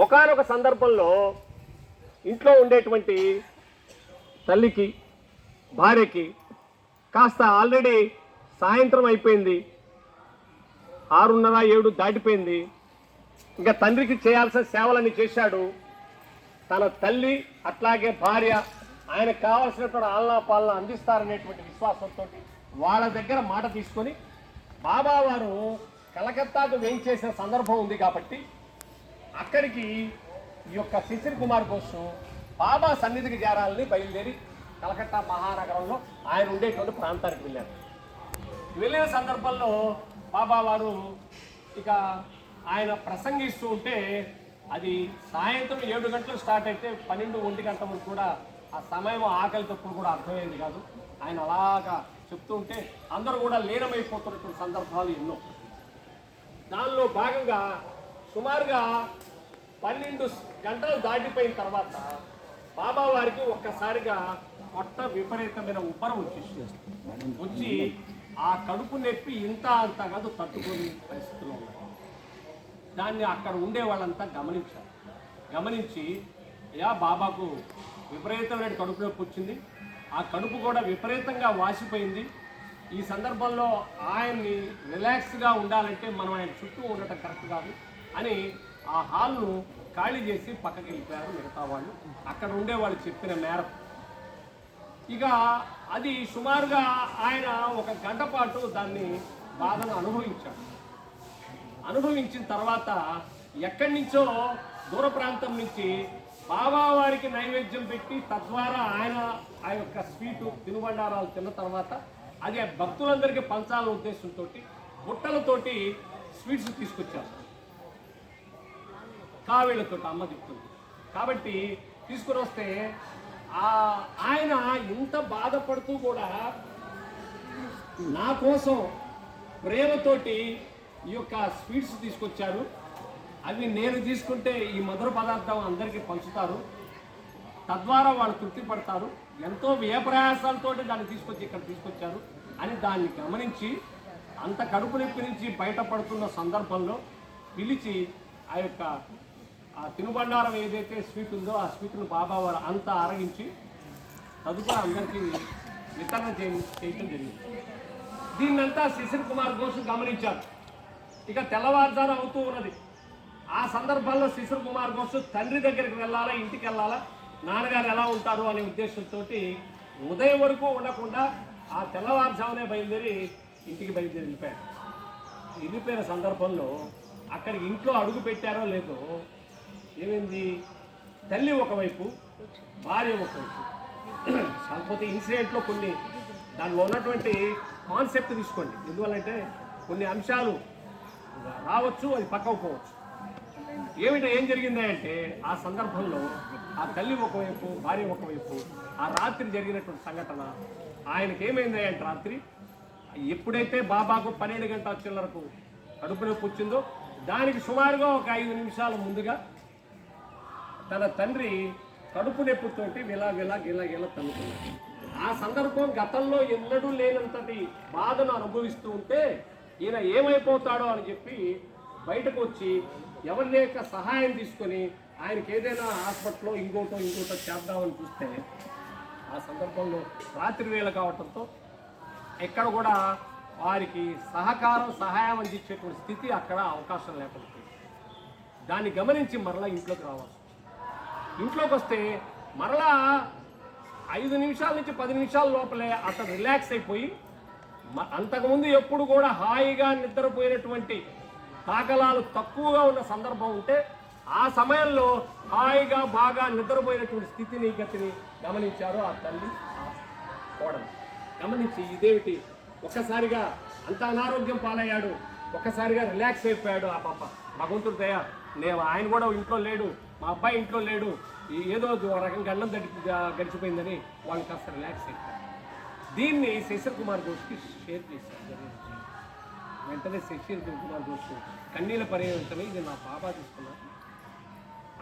ఒకానొక సందర్భంలో ఇంట్లో ఉండేటువంటి తల్లికి భార్యకి కాస్త ఆల్రెడీ సాయంత్రం అయిపోయింది, 6:30 7 దాటిపోయింది. ఇంకా తండ్రికి చేయాల్సిన సేవలన్నీ చేశాడు. తన తల్లి అట్లాగే భార్య ఆయనకు కావాల్సినటువంటి ఆలనా పాలన అందిస్తారనేటువంటి విశ్వాసంతో వాళ్ళ దగ్గర మాట తీసుకొని బాబా వారు కలకత్తాకు వేయించేసిన సందర్భం ఉంది కాబట్టి అక్కడికి ఈ యొక్క శిశిర్ కుమార్ ఘోష్ బాబా సన్నిధికి చేరాలని బయలుదేరి కలకత్తా మహానగరంలో ఆయన ఉండేటువంటి ప్రాంతానికి వెళ్ళారు. వెళ్ళిన సందర్భంలో బాబా వారు ఇక ఆయన ప్రసంగిస్తూ ఉంటే అది సాయంత్రం 7 గంటలు స్టార్ట్ అయితే 12 1 గంట వరకు కూడా ఆ సమయం ఆకలి తప్పుడు కూడా అర్థమైంది కాదు. ఆయన అలాగా చెప్తూ ఉంటే అందరూ కూడా లీనమైపోతున్నటువంటి సందర్భాలు ఎన్నో. దానిలో భాగంగా సుమారుగా 12 గంటలు దాటిపోయిన తర్వాత బాబా వారికి ఒక్కసారిగా పొట్ట విపరీతమైన ఉబ్బరం వచ్చి ఆ కడుపు నొప్పి ఇంత అంత కాదు తట్టుకొని పరిస్థితుల్లో ఉన్నారు. దాన్ని అక్కడ ఉండే వాళ్ళంతా గమనించి అయ్యా బాబాకు విపరీతమైన కడుపు నొప్పి వచ్చింది, ఆ కడుపు కూడా విపరీతంగా వాసిపోయింది. ఈ సందర్భంలో ఆయన్ని రిలాక్స్గా ఉండాలంటే మనం ఆయన చుట్టూ ఉండటం కరెక్ట్ కాదు అని ఆ హాల్ను ఖాళీ చేసి పక్కకి వెళ్ళిపోయారు మిగతా వాళ్ళు. అక్కడ ఉండే వాళ్ళు చెప్పిన మేరకు ఇక అది సుమారుగా ఆయన 1 గంట పాటు దాన్ని బాధను అనుభవించిన తర్వాత ఎక్కడి నుంచో దూర ప్రాంతం నుంచి బాబా వారికి నైవేద్యం పెట్టి తద్వారా ఆయన ఆ యొక్క స్వీటు తినుబండారాలు తిన్న తర్వాత అది భక్తులందరికీ పంచాలనే ఉద్దేశంతో బుట్టలతోటి స్వీట్స్ తీసుకొచ్చారు. కావేళ్లతో అమ్మ చెప్తుంది కాబట్టి తీసుకుని వస్తే ఆయన ఇంత బాధపడుతూ కూడా నా కోసం ప్రేమతోటి ఈ యొక్క స్వీట్స్ తీసుకొచ్చారు. అవి నేను తీసుకుంటే ఈ మధుర పదార్థం అందరికీ పంచుతారు, తద్వారా వాళ్ళు తృప్తి పడతారు, ఎంతో వ్యయప్రయాసాలతో దాన్ని ఇక్కడ తీసుకొచ్చారు అని దాన్ని గమనించి అంత కడుపు నొప్పి నుంచి బయటపడుతున్న సందర్భంలో పిలిచి ఆ యొక్క ఆ తినుబండారం ఏదైతే స్వీట్ ఉందో ఆ స్వీట్ను బాబా వారు అంతా ఆరగించి తదుపరి అందరికీ వితరణ చేయటం జరిగింది. దీన్నంతా శిశిర్ కుమార్ ఘోష్ గమనించారు. ఇక తెల్లవారుజాము అవుతూ ఉన్నది. ఆ సందర్భంలో శిశిర్ కుమార్ ఘోష్ తండ్రి దగ్గరికి వెళ్ళాలా, ఇంటికి వెళ్ళాలా, నాన్నగారు ఎలా ఉంటారు అనే ఉద్దేశంతో ఉదయం వరకు ఉండకుండా ఆ తెల్లవారుజామునే బయలుదేరి ఇంటికి వెళ్ళిపోయిన సందర్భంలో అక్కడికి ఇంట్లో అడుగు పెట్టారో లేదో ఏమైంది, తల్లి ఒకవైపు భార్య ఒకవైపు. కాకపోతే ఇన్సిడెంట్లో కొన్ని దానిలో ఉన్నటువంటి కాన్సెప్ట్ తీసుకోండి, ఎందువల్లంటే కొన్ని అంశాలు రావచ్చు, అది పక్కకు పోవచ్చు. ఏం జరిగింది అంటే ఆ సందర్భంలో ఆ తల్లి ఒకవైపు భార్య ఒకవైపు ఆ రాత్రి జరిగినటువంటి సంఘటన ఆయనకి ఏమైంది అంటే రాత్రి ఎప్పుడైతే బాబాకు 12 గంటల చిల్లరకు కడుపు నొప్పి వచ్చిందో దానికి సుమారుగా ఒక 5 నిమిషాల ముందుగా తన తండ్రి కడుపు నొప్పితోటి గిలా తన్నుకున్నాడు. ఆ సందర్భం గతంలో ఎన్నడూ లేనంతటి బాధను అనుభవిస్తూ ఉంటే ఈయన ఏమైపోతాడో అని చెప్పి బయటకు వచ్చి ఎవరి యొక్క సహాయం తీసుకొని ఆయనకి ఏదైనా హాస్పిటల్లో ఇంకోటో చేద్దామని చూస్తే ఆ సందర్భంలో రాత్రి వేళ కావడంతో ఎక్కడ కూడా వారికి సహాయం అందించేటువంటి స్థితి అక్కడ అవకాశం లేకపోతే దాన్ని గమనించి మరలా ఇంట్లోకి వస్తే మరలా 5 నిమిషాల నుంచి 10 నిమిషాల లోపలే అతను రిలాక్స్ అయిపోయి అంతకుముందు ఎప్పుడు కూడా హాయిగా నిద్రపోయినటువంటి తాకలాలు తక్కువగా ఉన్న సందర్భం ఉంటే ఆ సమయంలో హాయిగా బాగా నిద్రపోయినటువంటి స్థితిని గతిని గమనించారు ఆ తల్లి కోడలు. గమనించి ఇదేమిటి ఒక్కసారిగా అంత అనారోగ్యం పాలయ్యాడు, ఒక్కసారిగా రిలాక్స్ అయిపోయాడు ఆ పాప, భగవంతుడు దయ, ఆయన కూడా ఇంట్లో లేడు, మా అబ్బాయి ఇంట్లో లేడు, ఏదో రకంగా గండం గడిచిపోయిందని వాళ్ళు కాస్త రిలాక్స్ అయిపోయారు. దీన్ని శిశిర్ కుమార్ ఘోష్కి షేర్ చేశారు. వెంటనే శిశిర్ కుమార్ ఘోష్ కన్నీళ్ళ పర్యవేక్షణ ఇది నా బాబా తీసుకున్నాను.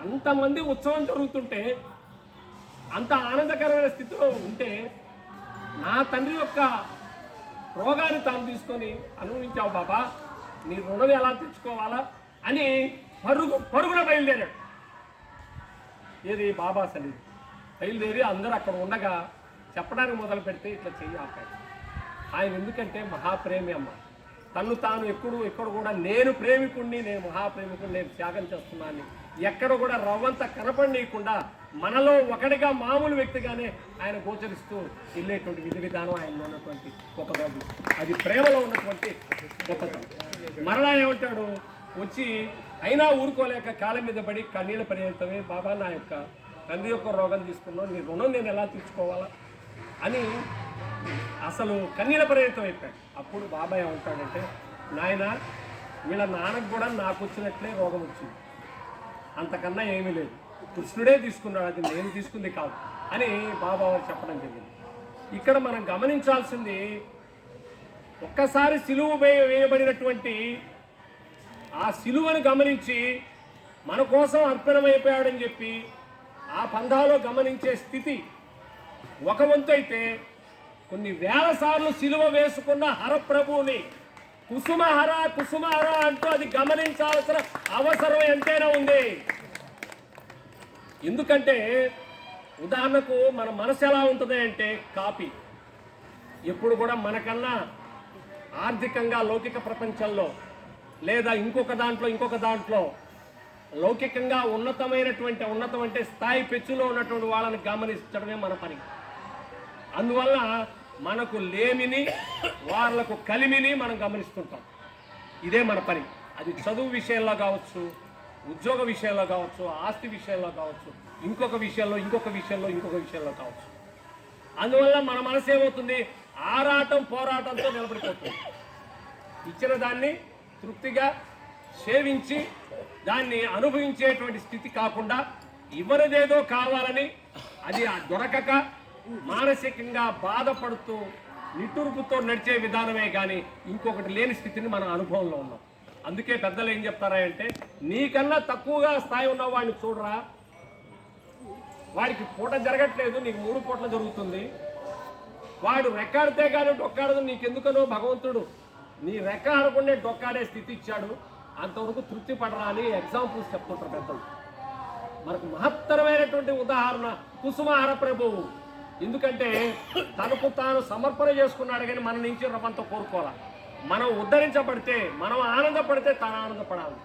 అంతమంది ఉత్సవం జరుగుతుంటే అంత ఆనందకరమైన స్థితిలో ఉంటే నా తండ్రి యొక్క రోగాన్ని తాను తీసుకొని అనుభవించావు బాబా, నీ రుణం ఎలా తెచ్చుకోవాలా అని పరుగున బయలుదేరాడు. ఏది బాబా సన్నిధి బయలుదేరి అందరూ అక్కడ ఉండగా చెప్పడానికి మొదలు పెడితే ఇట్లా చెయ్యి ఆపాడు. ఆయన ఎందుకంటే మహాప్రేమి అమ్మ, తను తాను ఎక్కడ కూడా నేను ప్రేమికుణ్ణి, నేను మహాప్రేమికుడిని, నేను త్యాగం చేస్తున్నాను, ఎక్కడ కూడా రవ్వంత కనపడనీయకుండా మనలో ఒకటిగా మామూలు వ్యక్తిగానే ఆయన గోచరిస్తూ వెళ్ళేటువంటి విధి విధానం ఆయనలో ఉన్నటువంటి గొప్పదనం. అది ప్రేమలో ఉన్నటువంటి గొప్పదనం. మరలా ఏమంటాడు, వచ్చి అయినా ఊరుకోలేక కాళ్ళ మీద పడి కన్నీళ్ళ పర్యంతమే, బాబా నా యొక్క తండ్రి యొక్క రోగం తీసుకున్నాను, నీ రుణం నేను ఎలా తీర్చుకోవాలా అని అసలు కన్నీళ్ళ పర్యంతం అయిపోయాడు. అప్పుడు బాబా ఏమంటాడంటే, నాయన వీళ్ళ నాన్నకు కూడా నాకు వచ్చినట్లే రోగం వచ్చింది, అంతకన్నా ఏమీ లేదు, కృష్ణుడే తీసుకున్నాడు, అది నేను తీసుకుంది కాదు అని బాబా వారు చెప్పడం జరిగింది. ఇక్కడ మనం గమనించాల్సింది, ఒక్కసారి సిలువ వేయబడినటువంటి ఆ సిలువను గమనించి మన కోసం అర్పణమైపోయాడని చెప్పి ఆ పందాలో గమనించే స్థితి ఒక వంతు అయితే, కొన్ని వేల సార్లు సిలువ వేసుకున్న హరప్రభువుని కుసుమహర కుసుమహర అంటూ అది గమనించాల్సిన అవసరం ఎంతైనా ఉంది. ఎందుకంటే ఉదాహరణకు మన మనసు ఎలా ఉంటుంది అంటే, కాపీ ఎప్పుడు కూడా మనకన్నా ఆర్థికంగా లౌకిక ప్రపంచంలో లేదా ఇంకొక దాంట్లో లౌకికంగా ఉన్నతం అంటే స్థాయి పెచ్చులో ఉన్నటువంటి వాళ్ళని గమనించడమే మన పని. అందువల్ల మనకు లేమిని వాళ్ళకు కలిమిని మనం గమనిస్తుంటాం. ఇదే మన పని. అది చదువు విషయంలో కావచ్చు, ఉద్యోగ విషయంలో కావచ్చు, ఆస్తి విషయంలో కావచ్చు, ఇంకొక విషయంలో కావచ్చు. అందువల్ల మన మనసు ఏమవుతుంది, ఆరాటం పోరాటంతో నిలబడిపోతుంది. ఇచ్చిన దాన్ని తృప్తిగా సేవించి దాన్ని అనుభవించేటువంటి స్థితి కాకుండా ఎవరిదేదో కావాలని అది దొరకక మానసికంగా బాధపడుతూ నిట్టూర్పుతో నడిచే విధానమే కానీ ఇంకొకటి లేని స్థితిని మన అనుభవంలో ఉన్నాం. అందుకే పెద్దలు ఏం చెప్తారా అంటే, నీకన్నా తక్కువగా స్థాయి ఉన్న వాడిని చూడరా, వాడికి పూట జరగట్లేదు, నీకు 3 పూటలు జరుగుతుంది, వాడు రెక్కాడితే కానీ డొక్కాడదు, నీకెందుకనో భగవంతుడు నీ రెక్క ఆడకుండా డొక్కాడే స్థితి ఇచ్చాడు, అంతవరకు తృప్తి పడరా అని ఎగ్జాంపుల్స్ చెప్తుంటారు పెద్దలు. మనకు మహత్తరమైనటువంటి ఉదాహరణ కుసుమహర ప్రభువు. ఎందుకంటే తనకు తాను సమర్పణ చేసుకున్నాడు, కానీ మన నుంచి రవ్వంతా కోరుకోవాలి. మనం ఉద్ధరించబడితే, మనం ఆనందపడితే తను ఆనందపడాలి.